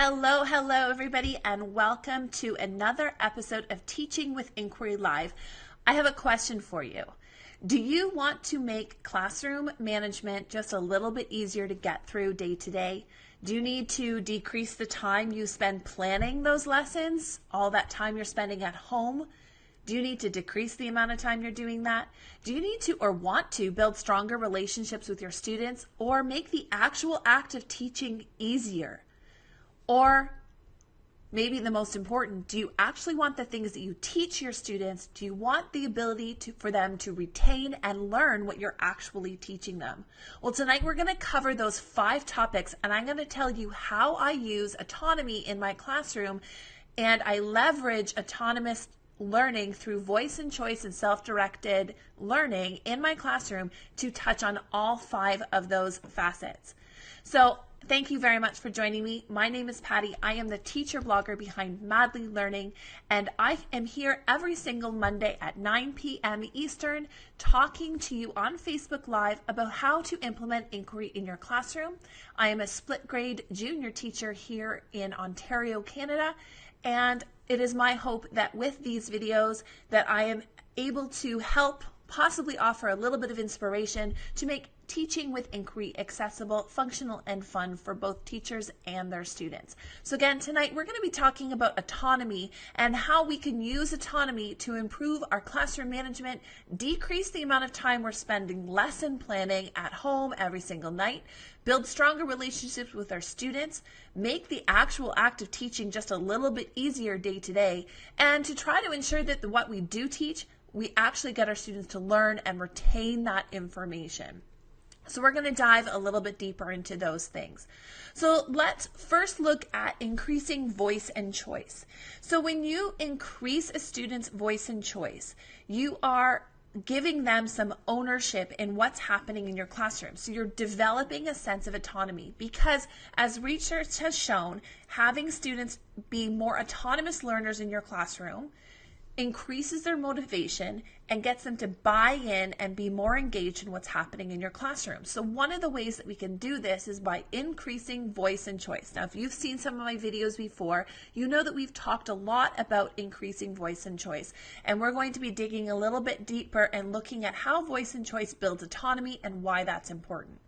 Hello, everybody, and welcome to another episode of Teaching with Inquiry Live. I have a question for you. Do you want to make classroom management just a little bit easier to get through day to day? Do you need to decrease the time you spend planning those lessons, all that time you're spending at home? Do you need to decrease the amount of time you're doing that? Do you need to or want to build stronger relationships with your students or make the actual act of teaching easier? Or maybe the most important, do you actually want the things that you teach your students? Do you want the ability for them to retain and learn what you're actually teaching them? Well, tonight we're going to cover those 5 topics, and I'm going to tell you how I use autonomy in my classroom, and I leverage autonomous learning through voice and choice and self-directed learning in my classroom to touch on all 5 of those facets. So thank you very much for joining me. My name is Patty. I am the teacher blogger behind Madly Learning, and I am here every single Monday at 9 p.m. Eastern talking to you on Facebook Live about how to implement inquiry in your classroom. I am a split grade junior teacher here in Ontario, Canada, and it is my hope that with these videos that I am able to help possibly offer a little bit of inspiration to make teaching with inquiry accessible, functional, and fun for both teachers and their students. So again, tonight we're going to be talking about autonomy and how we can use autonomy to improve our classroom management, decrease the amount of time we're spending lesson planning at home every single night, build stronger relationships with our students, make the actual act of teaching just a little bit easier day to day, and to try to ensure that what we do teach, we actually get our students to learn and retain that information. So we're going to dive a little bit deeper into those things. So let's first look at increasing voice and choice. So when you increase a student's voice and choice, you are giving them some ownership in what's happening in your classroom. So you're developing a sense of autonomy because, as research has shown, having students be more autonomous learners in your classroom increases their motivation and gets them to buy in and be more engaged in what's happening in your classroom. So one of the ways that we can do this is by increasing voice and choice. Now, if you've seen some of my videos before, you know that we've talked a lot about increasing voice and choice. And we're going to be digging a little bit deeper and looking at how voice and choice builds autonomy and why that's important.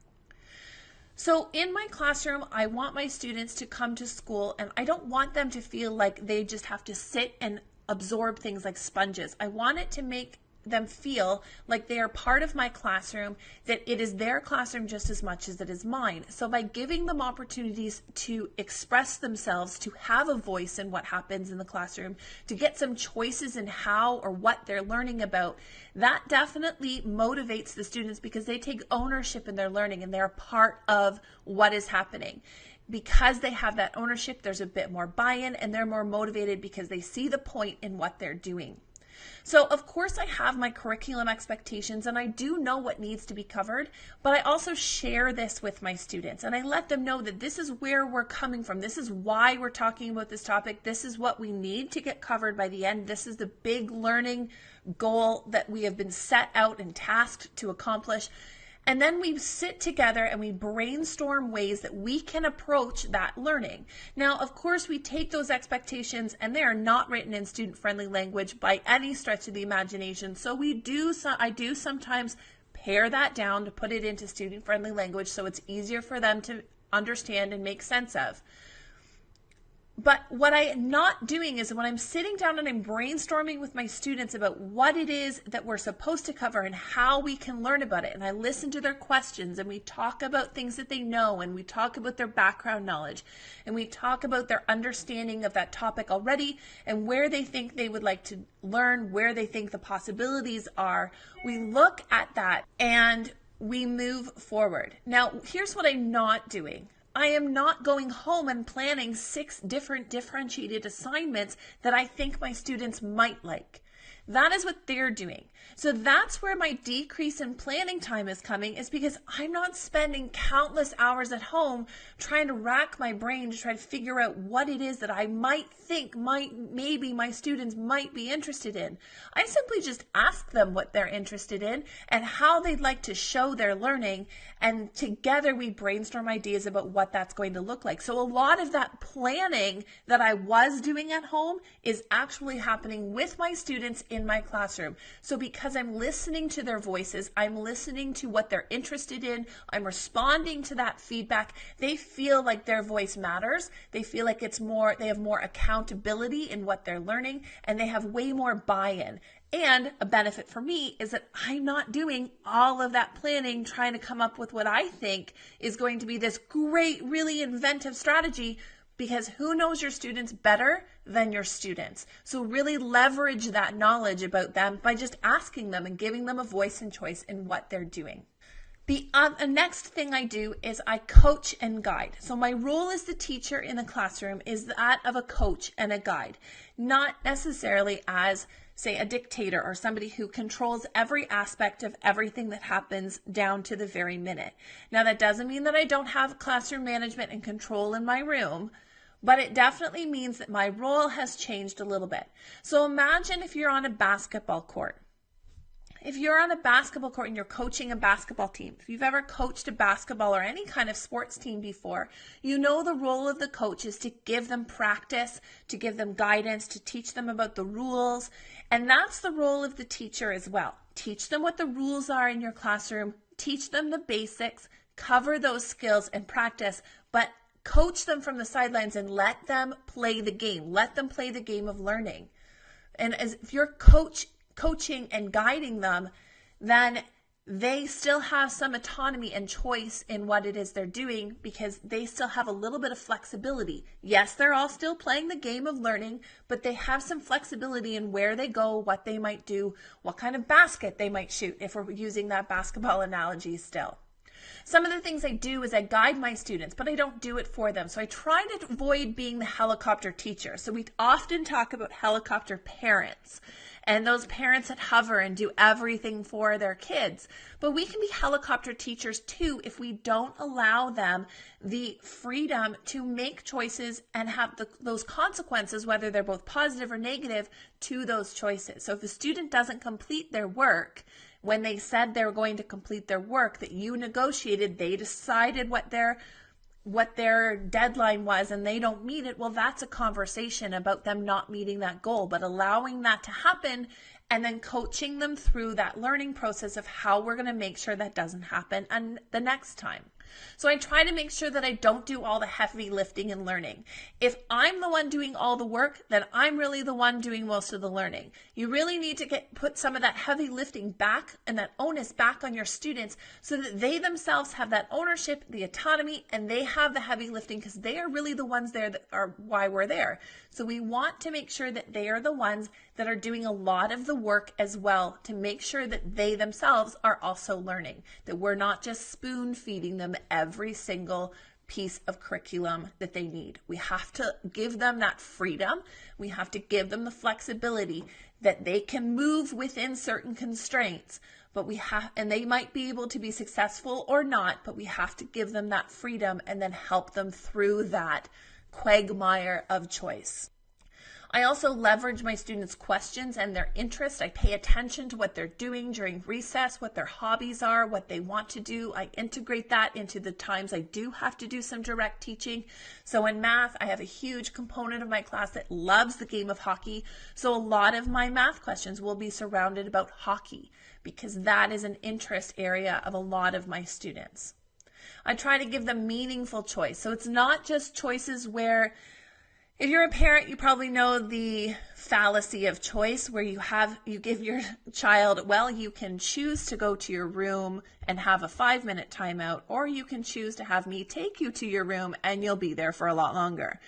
So in my classroom, I want my students to come to school, and I don't want them to feel like they just have to sit and absorb things like sponges. I want it to make them feel like they are part of my classroom, that it is their classroom just as much as it is mine. So by giving them opportunities to express themselves, to have a voice in what happens in the classroom, to get some choices in how or what they're learning about, that definitely motivates the students because they take ownership in their learning and they're part of what is happening. Because they have that ownership, there's a bit more buy-in and they're more motivated because they see the point in what they're doing. So of course I have my curriculum expectations and I do know what needs to be covered, but I also share this with my students and I let them know that this is where we're coming from. This is why we're talking about this topic. This is what we need to get covered by the end. This is the big learning goal that we have been set out and tasked to accomplish. And then we sit together and we brainstorm ways that we can approach that learning. Now, of course, we take those expectations and they are not written in student-friendly language by any stretch of the imagination. So I do sometimes pare that down to put it into student-friendly language so it's easier for them to understand and make sense of. But what I'm not doing is when I'm sitting down and I'm brainstorming with my students about what it is that we're supposed to cover and how we can learn about it, and I listen to their questions and we talk about things that they know and we talk about their background knowledge and we talk about their understanding of that topic already and where they think they would like to learn, where they think the possibilities are, we look at that and we move forward. Now, here's what I'm not doing. I am not going home and planning 6 different differentiated assignments that I think my students might like. That is what they're doing. So that's where my decrease in planning time is coming, is because I'm not spending countless hours at home trying to rack my brain to try to figure out what it is that I might think maybe my students might be interested in. I simply just ask them what they're interested in and how they'd like to show their learning, and together we brainstorm ideas about what that's going to look like. So a lot of that planning that I was doing at home is actually happening with my students in my classroom. So because I'm listening to their voices, I'm listening to what they're interested in, I'm responding to that feedback, they feel like their voice matters. They feel like they have more accountability in what they're learning, and they have way more buy-in. And a benefit for me is that I'm not doing all of that planning, trying to come up with what I think is going to be this great, really inventive strategy, because who knows your students better than your students? So really leverage that knowledge about them by just asking them and giving them a voice and choice in what they're doing. The next thing I do is I coach and guide. So my role as the teacher in the classroom is that of a coach and a guide, not necessarily as, say, a dictator or somebody who controls every aspect of everything that happens down to the very minute. Now, that doesn't mean that I don't have classroom management and control in my room, but it definitely means that my role has changed a little bit. So imagine if you're on a basketball court. If you're on a basketball court and you're coaching a basketball team, if you've ever coached a basketball or any kind of sports team before, you know the role of the coach is to give them practice, to give them guidance, to teach them about the rules. And that's the role of the teacher as well. Teach them what the rules are in your classroom, teach them the basics, cover those skills and practice, but coach them from the sidelines and let them play the game. Let them play the game of learning. And if you're coaching and guiding them, then they still have some autonomy and choice in what it is they're doing, because they still have a little bit of flexibility. Yes, they're all still playing the game of learning, but they have some flexibility in where they go, what they might do, what kind of basket they might shoot, if we're using that basketball analogy still. Some of the things I do is I guide my students, but I don't do it for them. So I try to avoid being the helicopter teacher. So we often talk about helicopter parents and those parents that hover and do everything for their kids. But we can be helicopter teachers too if we don't allow them the freedom to make choices and have those consequences, whether they're both positive or negative, to those choices. So if a student doesn't complete their work, when they said they were going to complete their work that you negotiated, they decided what their deadline was and they don't meet it, well, that's a conversation about them not meeting that goal, but allowing that to happen and then coaching them through that learning process of how we're going to make sure that doesn't happen and the next time. So I try to make sure that I don't do all the heavy lifting and learning. If I'm the one doing all the work, then I'm really the one doing most of the learning. You really need to put some of that heavy lifting back and that onus back on your students so that they themselves have that ownership, the autonomy, and they have the heavy lifting, because they are really the ones there that are why we're there. So we want to make sure that they are the ones that are doing a lot of the work as well, to make sure that they themselves are also learning, that we're not just spoon feeding them every single piece of curriculum that they need. We have to give them that freedom. We have to give them the flexibility that they can move within certain constraints, and they might be able to be successful or not, but we have to give them that freedom and then help them through that quagmire of choice. I also leverage my students' questions and their interest. I pay attention to what they're doing during recess, what their hobbies are, what they want to do. I integrate that into the times I do have to do some direct teaching. So in math, I have a huge component of my class that loves the game of hockey. So a lot of my math questions will be surrounded about hockey, because that is an interest area of a lot of my students. I try to give them meaningful choice. So it's not just choices where, if you're a parent, you probably know the fallacy of choice, where you give your child, well, you can choose to go to your room and have a 5-minute timeout, or you can choose to have me take you to your room and you'll be there for a lot longer.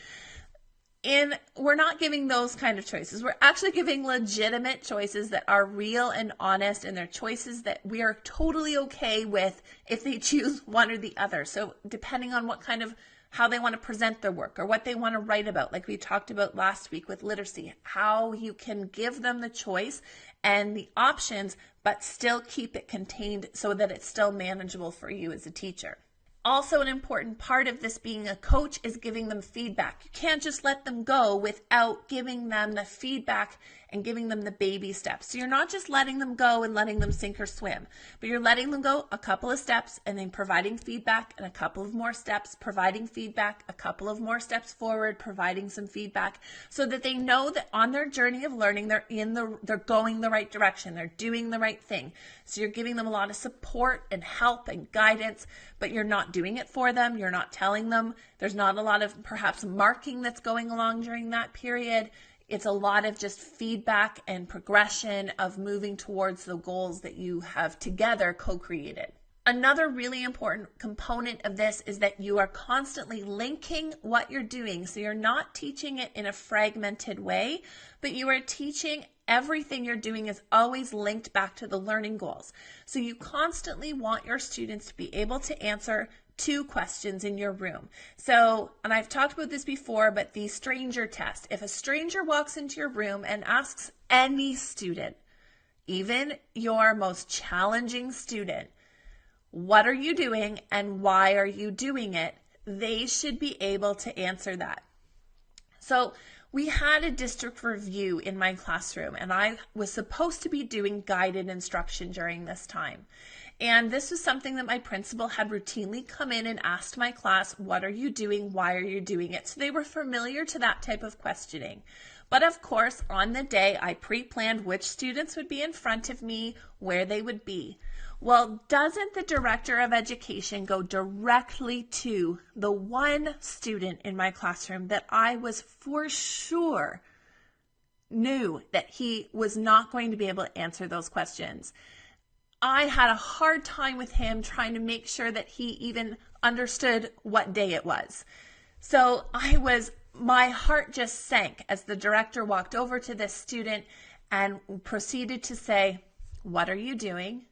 And we're not giving those kind of choices. We're actually giving legitimate choices that are real and honest, and they're choices that we are totally okay with if they choose one or the other. So depending on what kind of how they want to present their work or what they want to write about, like we talked about last week with literacy, how you can give them the choice and the options, but still keep it contained so that it's still manageable for you as a teacher. Also, an important part of this being a coach is giving them feedback. You can't just let them go without giving them the feedback and giving them the baby steps. So you're not just letting them go and letting them sink or swim, but you're letting them go a couple of steps and then providing feedback and a couple of more steps, providing feedback, a couple of more steps forward, providing some feedback so that they know that on their journey of learning, they're going the right direction. They're doing the right thing. So you're giving them a lot of support and help and guidance, but you're not doing it for them. You're not telling them. There's not a lot of perhaps marking that's going along during that period. It's a lot of just feedback and progression of moving towards the goals that you have together co-created. Another really important component of this is that you are constantly linking what you're doing. So you're not teaching it in a fragmented way, but you are teaching everything you're doing is always linked back to the learning goals. So you constantly want your students to be able to answer 2 questions in your room. So, and I've talked about this before, but the stranger test. If a stranger walks into your room and asks any student, even your most challenging student, what are you doing and why are you doing it? They should be able to answer that. So we had a district review in my classroom and I was supposed to be doing guided instruction during this time. And this was something that my principal had routinely come in and asked my class, what are you doing? Why are you doing it? So they were familiar to that type of questioning. But of course, on the day, I pre-planned which students would be in front of me, where they would be. Well, doesn't the director of education go directly to the one student in my classroom that I was for sure knew that he was not going to be able to answer those questions? I had a hard time with him trying to make sure that he even understood what day it was. So my heart just sank as the director walked over to this student and proceeded to say, what are you doing?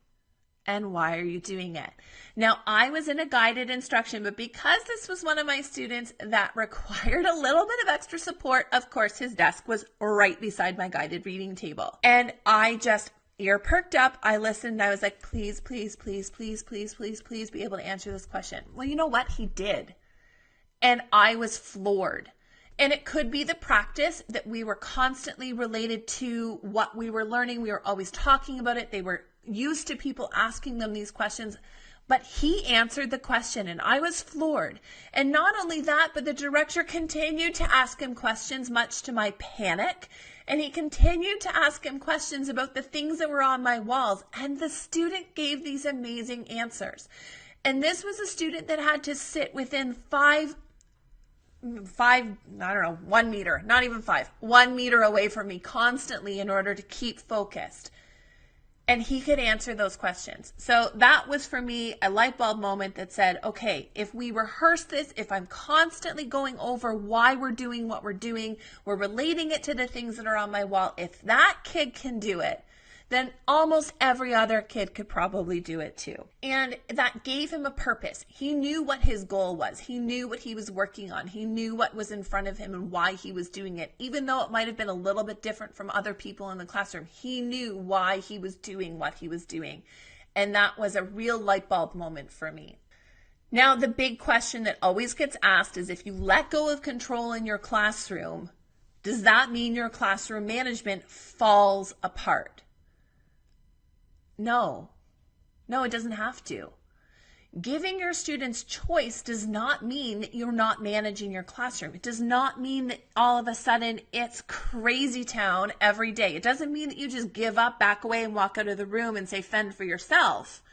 And why are you doing it? Now, I was in a guided instruction, but because this was one of my students that required a little bit of extra support, of course, his desk was right beside my guided reading table. And I just ear perked up. I listened. And I was like, please, please, please, please, please, please, please be able to answer this question. Well, you know what? He did. And I was floored. And it could be the practice that we were constantly related to what we were learning. We were always talking about it. They were used to people asking them these questions, but he answered the question and I was floored. And not only that, but the director continued to ask him questions, much to my panic. And he continued to ask him questions about the things that were on my walls. And the student gave these amazing answers. And this was a student that had to sit within 1 meter, not even 5, 1 meter away from me constantly in order to keep focused. And he could answer those questions. So that was for me a light bulb moment that said, okay, if we rehearse this, if I'm constantly going over why we're doing what we're doing, we're relating it to the things that are on my wall. If that kid can do it, then almost every other kid could probably do it too. And that gave him a purpose. He knew what his goal was. He knew what he was working on. He knew what was in front of him and why he was doing it. Even though it might have been a little bit different from other people in the classroom, he knew why he was doing what he was doing. And that was a real light bulb moment for me. Now, the big question that always gets asked is, if you let go of control in your classroom, does that mean your classroom management falls apart? No, it doesn't have to. Giving your students choice does not mean that you're not managing your classroom. It does not mean that all of a sudden it's crazy town every day. It doesn't mean that you just give up, back away, and walk out of the room and say, fend for yourself.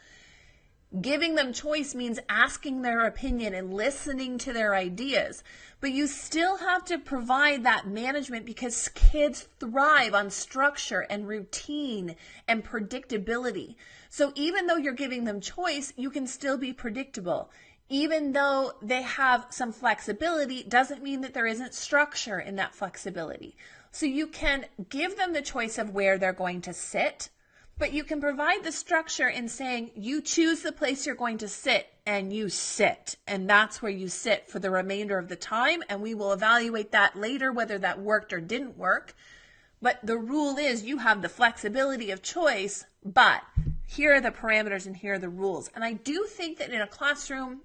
Giving them choice means asking their opinion and listening to their ideas. But you still have to provide that management because kids thrive on structure and routine and predictability. So even though you're giving them choice, you can still be predictable. Even though they have some flexibility, doesn't mean that there isn't structure in that flexibility. So you can give them the choice of where they're going to sit, but you can provide the structure in saying you choose the place you're going to sit and you sit, and that's where you sit for the remainder of the time, and we will evaluate that later, whether that worked or didn't work. But the rule is you have the flexibility of choice, but here are the parameters and here are the rules. And I do think that in a classroom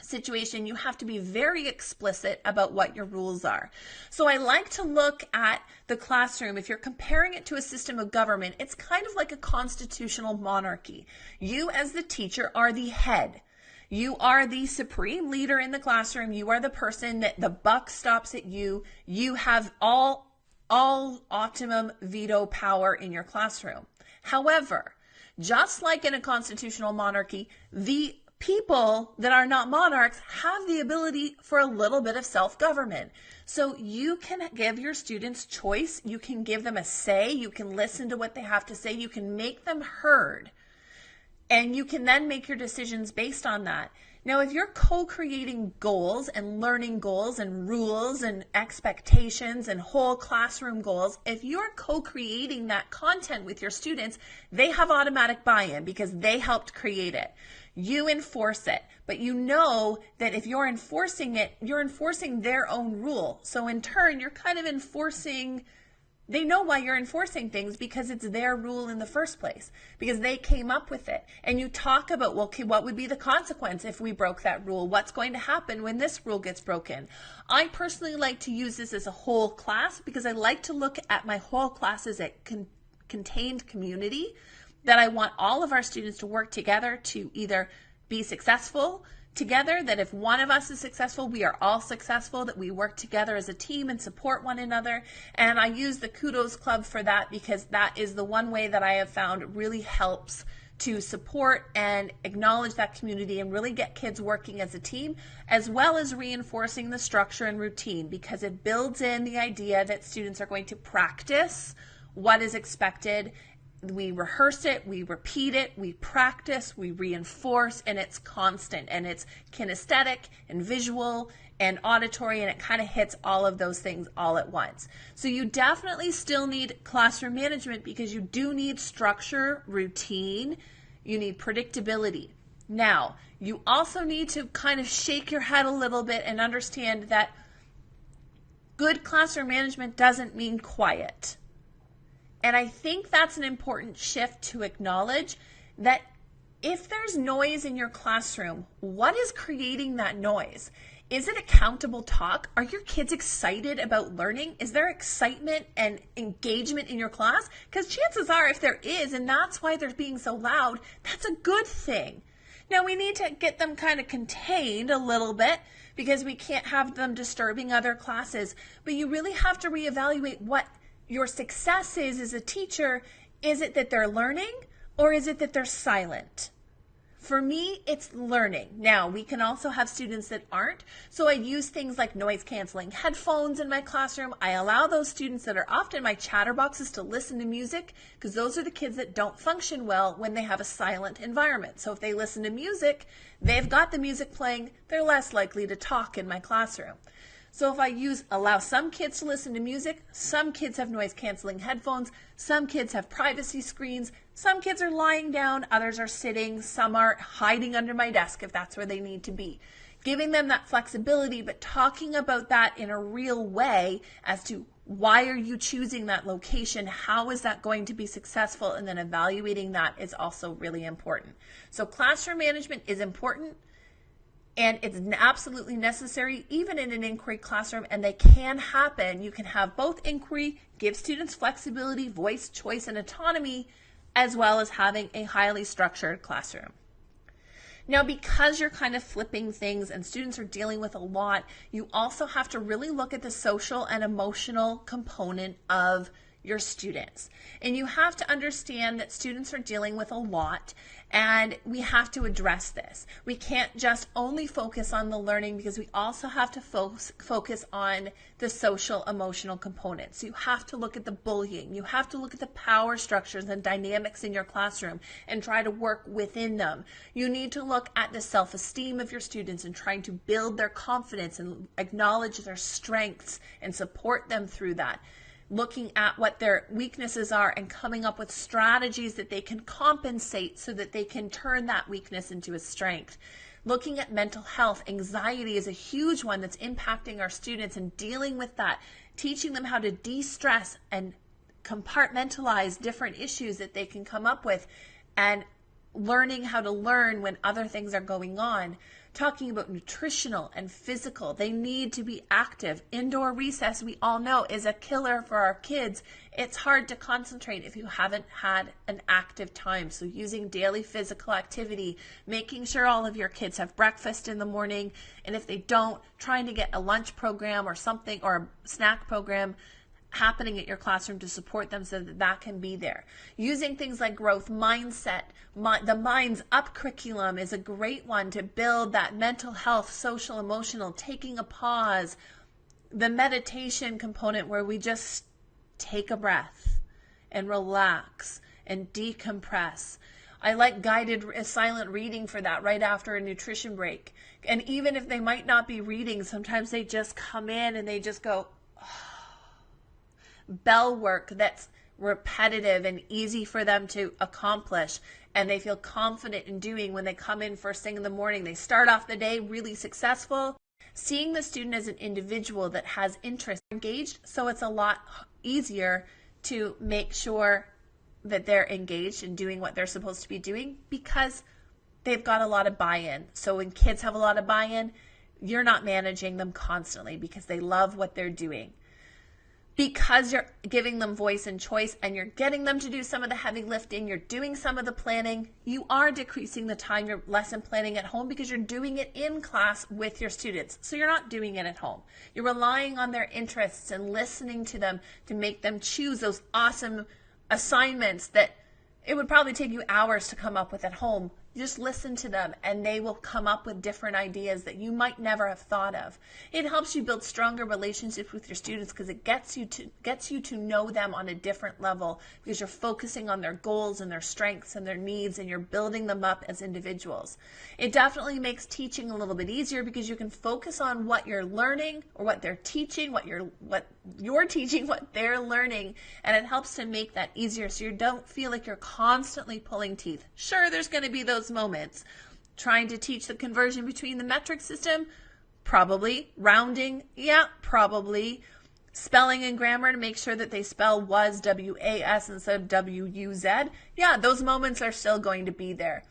situation, you have to be very explicit about what your rules are. So I like to look at the classroom. If you're comparing it to a system of government, it's kind of like a constitutional monarchy. You as the teacher are the head. You are the supreme leader in the classroom. You are the person that the buck stops at you. You have all optimum veto power in your classroom. However, just like in a constitutional monarchy, the people that are not monarchs have the ability for a little bit of self-government. So you can give your students choice. You can give them a say. You can listen to what they have to say. You can make them heard. And you can then make your decisions based on that. Now, if you're co-creating goals and learning goals and rules and expectations and whole classroom goals, if you're co-creating that content with your students, they have automatic buy-in because they helped create it. You enforce it, but you know that if you're enforcing it, you're enforcing their own rule. So in turn, you're kind of enforcing. They know why you're enforcing things because it's their rule in the first place, because they came up with it. And you talk about, well, okay, what would be the consequence if we broke that rule? What's going to happen when this rule gets broken? I personally like to use this as a whole class because I like to look at my whole class as a contained community that I want all of our students to work together to either be successful together, that if one of us is successful, we are all successful, that we work together as a team and support one another. And I use the Kudos Club for that because that is the one way that I have found really helps to support and acknowledge that community and really get kids working as a team, as well as reinforcing the structure and routine, because it builds in the idea that students are going to practice what is expected. We rehearse it, we repeat it, we practice, we reinforce, and it's constant, and it's kinesthetic and visual and auditory, and it kind of hits all of those things all at once. So you definitely still need classroom management because you do need structure, routine, you need predictability. Now, you also need to kind of shake your head a little bit and understand that good classroom management doesn't mean quiet. And I think that's an important shift to acknowledge, that if there's noise in your classroom, what is creating that noise? Is it accountable talk? Are your kids excited about learning? Is there excitement and engagement in your class? Because chances are, if there is, and that's why they're being so loud, that's a good thing. Now, we need to get them kind of contained a little bit because we can't have them disturbing other classes, but you really have to reevaluate what your success is as a teacher. Is it that they're learning, or is it that they're silent? For me, it's learning. Now, we can also have students that aren't, so I use things like noise canceling headphones in my classroom. I allow those students that are often my chatterboxes to listen to music, because those are the kids that don't function well when they have a silent environment. So if they listen to music, they've got the music playing, they're less likely to talk in my classroom. So if I allow some kids to listen to music, some kids have noise canceling headphones, some kids have privacy screens, some kids are lying down, others are sitting, some are hiding under my desk if that's where they need to be. Giving them that flexibility, but talking about that in a real way as to why are you choosing that location, how is that going to be successful, and then evaluating that is also really important. So classroom management is important. And it's absolutely necessary, even in an inquiry classroom, and they can happen. You can have both inquiry, give students flexibility, voice, choice, and autonomy, as well as having a highly structured classroom. Now, because you're kind of flipping things and students are dealing with a lot, you also have to really look at the social and emotional component of your students. And you have to understand that students are dealing with a lot, and we have to address this. We can't just only focus on the learning, because we also have to focus on the social emotional components. You have to look at the bullying. You have to look at the power structures and dynamics in your classroom and try to work within them. You need to look at the self-esteem of your students and trying to build their confidence and acknowledge their strengths and support them through that. looking at what their weaknesses are and coming up with strategies that they can compensate so that they can turn that weakness into a strength. Looking at mental health, anxiety is a huge one that's impacting our students, and dealing with that, teaching them how to de-stress and compartmentalize different issues that they can come up with, and learning how to learn when other things are going on. Talking about nutritional and physical. They need to be active. Indoor recess, we all know, is a killer for our kids. It's hard to concentrate if you haven't had an active time. So using daily physical activity, making sure all of your kids have breakfast in the morning, and if they don't, trying to get a lunch program or something, or a snack program happening at your classroom to support them so that that can be there. Using things like growth mindset, the Minds Up curriculum is a great one to build that mental health, social, emotional, taking a pause, the meditation component where we just take a breath and relax and decompress. I like guided silent reading for that right after a nutrition break. And even if they might not be reading, sometimes they just come in and they just go, bell work that's repetitive and easy for them to accomplish, and they feel confident in doing when they come in first thing in the morning. They start off the day really successful. Seeing the student as an individual that has interest, engaged, so it's a lot easier to make sure that they're engaged in doing what they're supposed to be doing because they've got a lot of buy-in. So when kids have a lot of buy-in, you're not managing them constantly because they love what they're doing. Because you're giving them voice and choice and you're getting them to do some of the heavy lifting, you're doing some of the planning, you are decreasing the time you're lesson planning at home because you're doing it in class with your students. So you're not doing it at home. You're relying on their interests and listening to them to make them choose those awesome assignments that it would probably take you hours to come up with at home. You just listen to them and they will come up with different ideas that you might never have thought of. It helps you build stronger relationships with your students because it gets you to know them on a different level because you're focusing on their goals and their strengths and their needs and you're building them up as individuals. It definitely makes teaching a little bit easier because you can focus on what you're learning or what they're teaching, what you're teaching, what they're learning, and it helps to make that easier so you don't feel like you're constantly pulling teeth. Sure, there's going to be those moments. Trying to teach the conversion between the metric system, probably. Rounding, yeah, probably. Spelling and grammar to make sure that they spell was, W-A-S instead of W-U-Z. Yeah, those moments are still going to be there.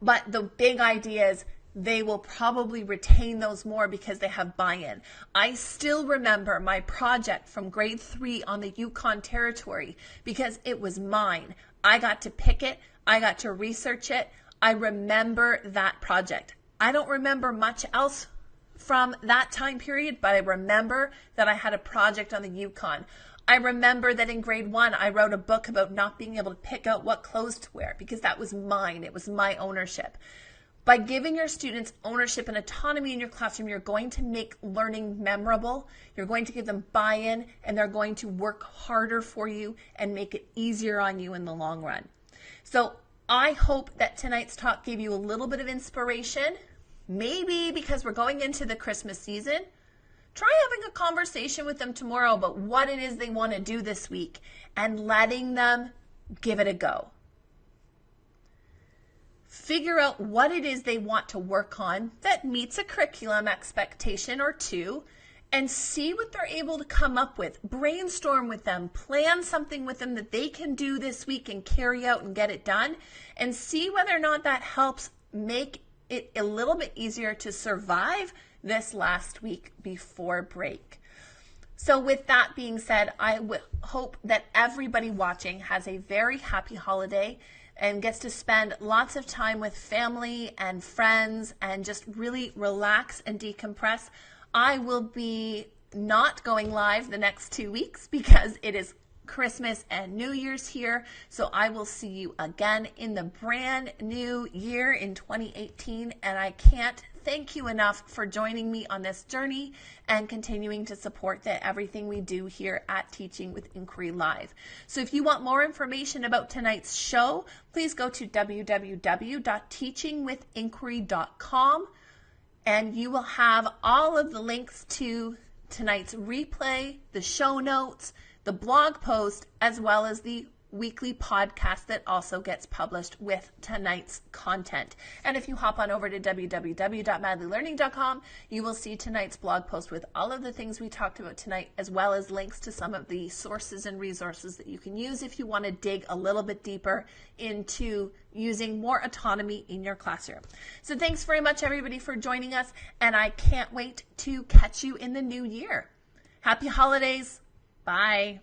But the big idea is they will probably retain those more because they have buy-in. I still remember my project from grade 3 on the Yukon Territory because it was mine. I got to pick it. I got to research it. I remember that project. I don't remember much else from that time period, but I remember that I had a project on the Yukon. I remember that in grade 1, I wrote a book about not being able to pick out what clothes to wear because that was mine. It was my ownership. By giving your students ownership and autonomy in your classroom, you're going to make learning memorable. You're going to give them buy-in, and they're going to work harder for you and make it easier on you in the long run. So I hope that tonight's talk gave you a little bit of inspiration, maybe because we're going into the Christmas season. Try having a conversation with them tomorrow about what it is they want to do this week and letting them give it a go. Figure out what it is they want to work on that meets a curriculum expectation or two and see what they're able to come up with. Brainstorm with them, plan something with them that they can do this week and carry out and get it done, and see whether or not that helps make it a little bit easier to survive this last week before break. So with that being said, I hope that everybody watching has a very happy holiday and gets to spend lots of time with family and friends and just really relax and decompress. I will be not going live the next 2 weeks because it is Christmas and New Year's here. So I will see you again in the brand new year in 2018. And I can't thank you enough for joining me on this journey and continuing to support everything we do here at Teaching with Inquiry Live. So if you want more information about tonight's show, please go to www.teachingwithinquiry.com and you will have all of the links to tonight's replay, the show notes, the blog post, as well as the weekly podcast that also gets published with tonight's content. And if you hop on over to www.madlylearning.com, you will see tonight's blog post with all of the things we talked about tonight, as well as links to some of the sources and resources that you can use if you want to dig a little bit deeper into using more autonomy in your classroom. So thanks very much, everybody, for joining us, and I can't wait to catch you in the new year. Happy holidays. Bye.